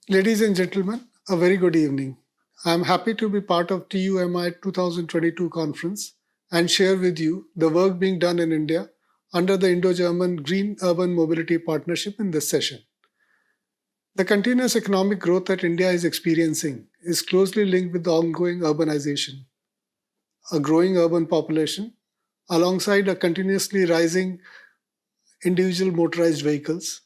Ladies and gentlemen, a very good evening. I am happy to be part of TUMI 2022 conference and share with you the work being done in India under the Indo-German Green Urban Mobility Partnership in this session. The continuous economic growth that India is experiencing is closely linked with the ongoing urbanization. A growing urban population, alongside a continuously rising individual motorized vehicles.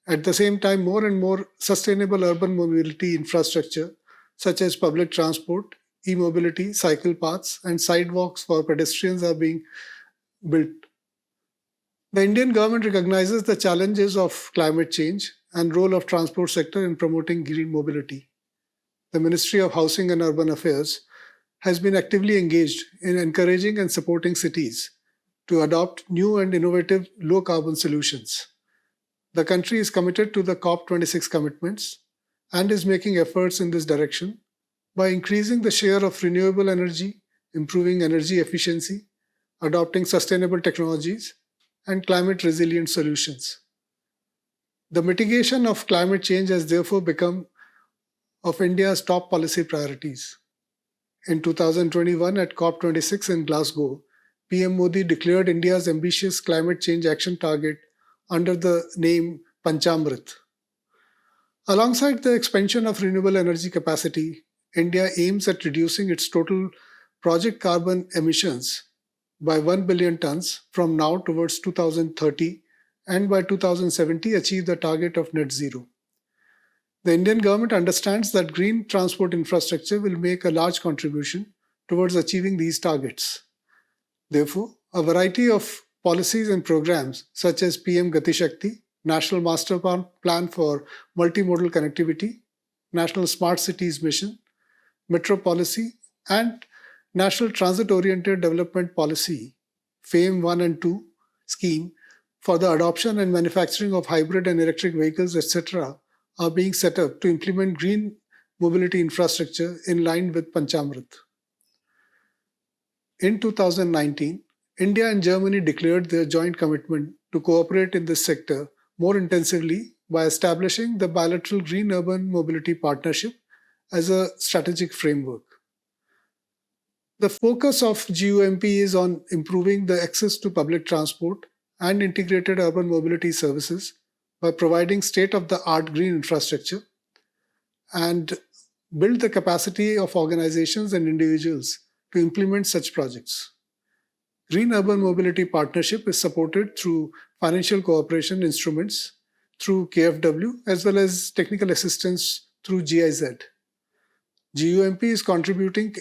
At the same time, more and more sustainable urban mobility infrastructure, such as public transport, e mobility, cycle paths, and sidewalks for pedestrians, are being built. The Indian government recognizes the challenges of climate change and role of transport sector in promoting green mobility. The Ministry of Housing and Urban Affairs has been actively engaged in encouraging and supporting cities to adopt new and innovative low carbon solutions. The country is committed to the COP26 commitments and is making efforts in this direction by increasing the share of renewable energy, improving energy efficiency, adopting sustainable technologies, and climate resilient solutions. The mitigation of climate change has therefore become of India's top policy priorities. In 2021 at COP26 in Glasgow, PM Modi declared India's ambitious climate change action target under the name Panchamrit. Alongside the expansion of renewable energy capacity, India aims at reducing its total project carbon emissions by 1 billion tons from now towards 2030 and by 2070 achieve the target of net zero. The Indian government understands that green transport infrastructure will make a large contribution towards achieving these targets. Therefore, a variety of policies and programs such as PM Gati Shakti, National Master Plan for Multimodal Connectivity, National Smart Cities Mission, Metro Policy, and National Transit Oriented Development Policy, FAME 1 and 2 scheme for the adoption and manufacturing of hybrid and electric vehicles, etc., are being set up to implement green mobility infrastructure in line with Panchamrit. In 2019, India and Germany declared their joint commitment to cooperate in this sector more intensively by establishing the bilateral Green Urban Mobility Partnership as a strategic framework. The focus of GUMP is on improving the access to public transport and integrated urban mobility services by providing state-of-the-art green infrastructure and build the capacity of organizations and individuals to implement such projects. Green Urban Mobility Partnership is supported through financial cooperation instruments through KfW as well as technical assistance through GIZ. GUMP is contributing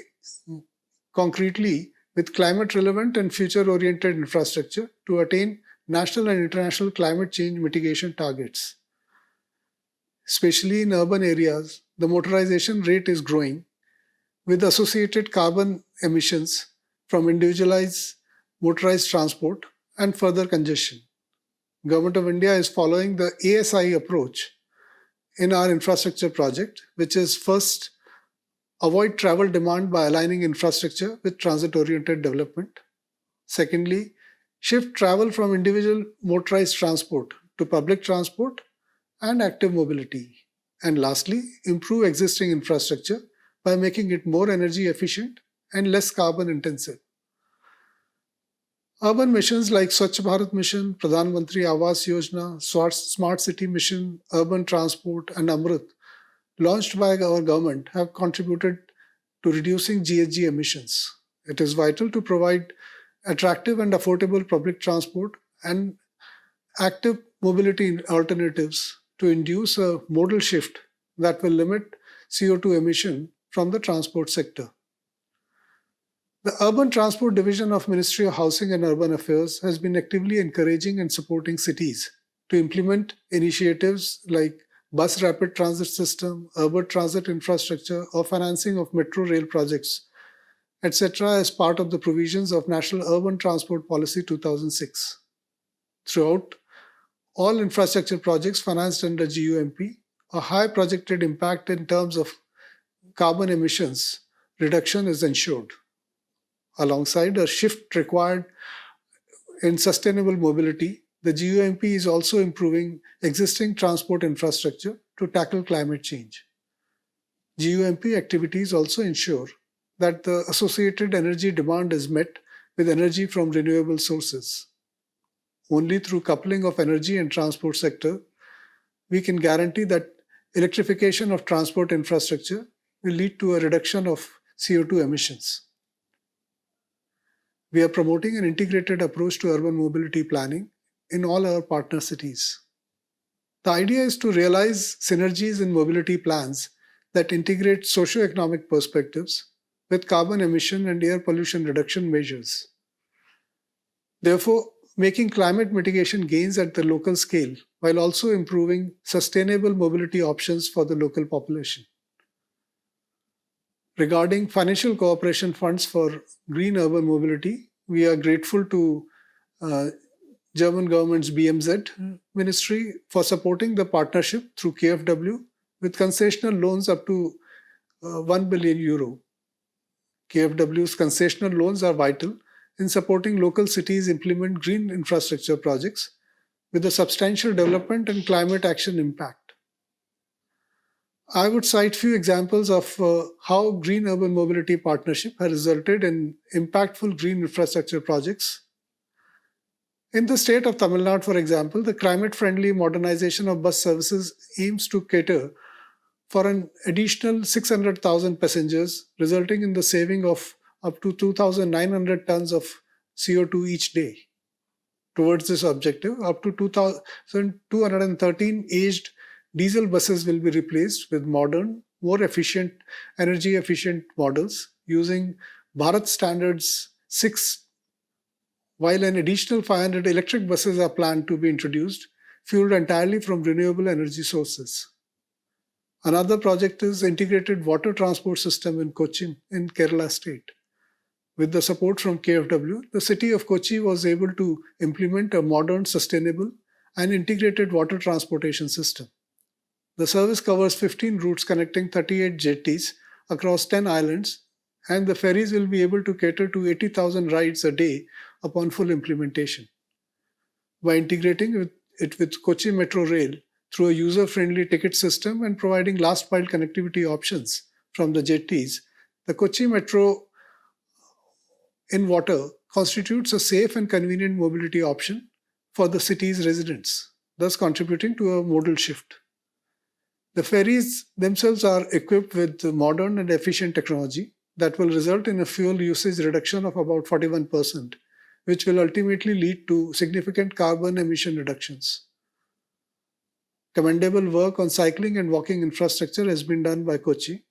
concretely with climate-relevant and future-oriented infrastructure to attain national and international climate change mitigation targets. Especially in urban areas, the motorization rate is growing with associated carbon emissions from individualized motorized transport and further congestion. Government of India is following the ASI approach in our infrastructure project, which is first, avoid travel demand by aligning infrastructure with transit-oriented development. Secondly, shift travel from individual motorized transport to public transport and active mobility. And lastly, improve existing infrastructure by making it more energy efficient and less carbon intensive. Urban missions like Swachh Bharat Mission, Pradhan Mantri Awas Yojana, Smart City Mission, Urban Transport, and Amrit, launched by our government, have contributed to reducing GHG emissions. It is vital to provide attractive and affordable public transport and active mobility alternatives to induce a modal shift that will limit CO2 emission from the transport sector. The Urban Transport Division of Ministry of Housing and Urban Affairs has been actively encouraging and supporting cities to implement initiatives like bus rapid transit system, urban transit infrastructure, or financing of metro rail projects, etc. as part of the provisions of National Urban Transport Policy 2006. Throughout all infrastructure projects financed under GUMP, a high projected impact in terms of carbon emissions reduction is ensured. Alongside a shift required in sustainable mobility, the GUMP is also improving existing transport infrastructure to tackle climate change. GUMP activities also ensure that the associated energy demand is met with energy from renewable sources. Only through coupling of energy and transport sector, we can guarantee that electrification of transport infrastructure will lead to a reduction of CO2 emissions. We are promoting an integrated approach to urban mobility planning in all our partner cities. The idea is to realize synergies in mobility plans that integrate socio-economic perspectives with carbon emission and air pollution reduction measures. Therefore, making climate mitigation gains at the local scale while also improving sustainable mobility options for the local population. Regarding financial cooperation funds for green urban mobility, we are grateful to German government's BMZ ministry for supporting the partnership through KfW with concessional loans up to 1 billion euro. KfW's concessional loans are vital in supporting local cities implement green infrastructure projects with a substantial development and climate action impact. I would cite few examples of how Green Urban Mobility Partnership has resulted in impactful green infrastructure projects. In the state of Tamil Nadu, for example, the climate-friendly modernization of bus services aims to cater for an additional 600,000 passengers, resulting in the saving of up to 2,900 tons of CO2 each day. Towards this objective, up to 2,213 aged diesel buses will be replaced with modern, more efficient, energy-efficient models using Bharat Standards 6, while an additional 500 electric buses are planned to be introduced, fueled entirely from renewable energy sources. Another project is integrated water transport system in Cochin in Kerala state. With the support from KfW, the city of Kochi was able to implement a modern, sustainable and integrated water transportation system. The service covers 15 routes connecting 38 jetties across 10 islands, and the ferries will be able to cater to 80,000 rides a day upon full implementation. By integrating it with Kochi Metro Rail through a user-friendly ticket system and providing last-mile connectivity options from the jetties, the Kochi Metro in water constitutes a safe and convenient mobility option for the city's residents, thus contributing to a modal shift. The ferries themselves are equipped with modern and efficient technology that will result in a fuel usage reduction of about 41%, which will ultimately lead to significant carbon emission reductions. Commendable work on cycling and walking infrastructure has been done by Kochi.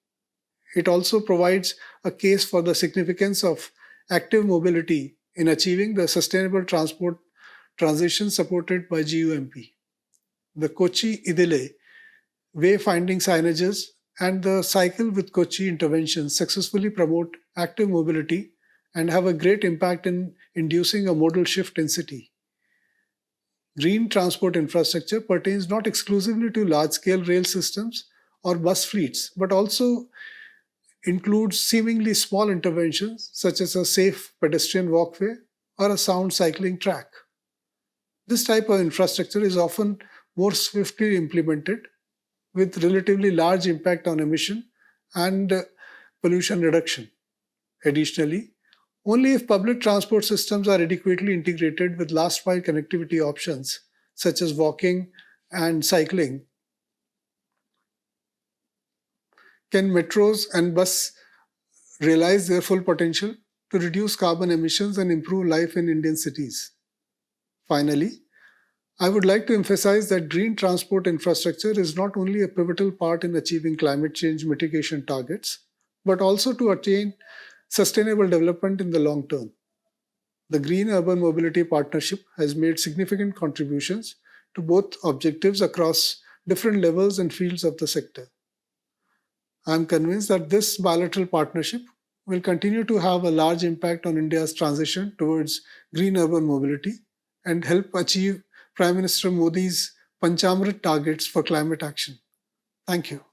It also provides a case for the significance of active mobility in achieving the sustainable transport transition supported by GUMP. The Kochi Idile wayfinding signages and the Cycle with Kochi interventions successfully promote active mobility and have a great impact in inducing a modal shift in city. Green transport infrastructure pertains not exclusively to large-scale rail systems or bus fleets, but also includes seemingly small interventions such as a safe pedestrian walkway or a sound cycling track. This type of infrastructure is often more swiftly implemented with relatively large impact on emission and pollution reduction. Additionally, only if public transport systems are adequately integrated with last-mile connectivity options such as walking and cycling can metros and bus realize their full potential to reduce carbon emissions and improve life in Indian cities. Finally, I would like to emphasize that green transport infrastructure is not only a pivotal part in achieving climate change mitigation targets, but also to attain sustainable development in the long term. The Green Urban Mobility Partnership has made significant contributions to both objectives across different levels and fields of the sector. I am convinced that this bilateral partnership will continue to have a large impact on India's transition towards green urban mobility and help achieve Prime Minister Modi's Panchamrit targets for climate action. Thank you.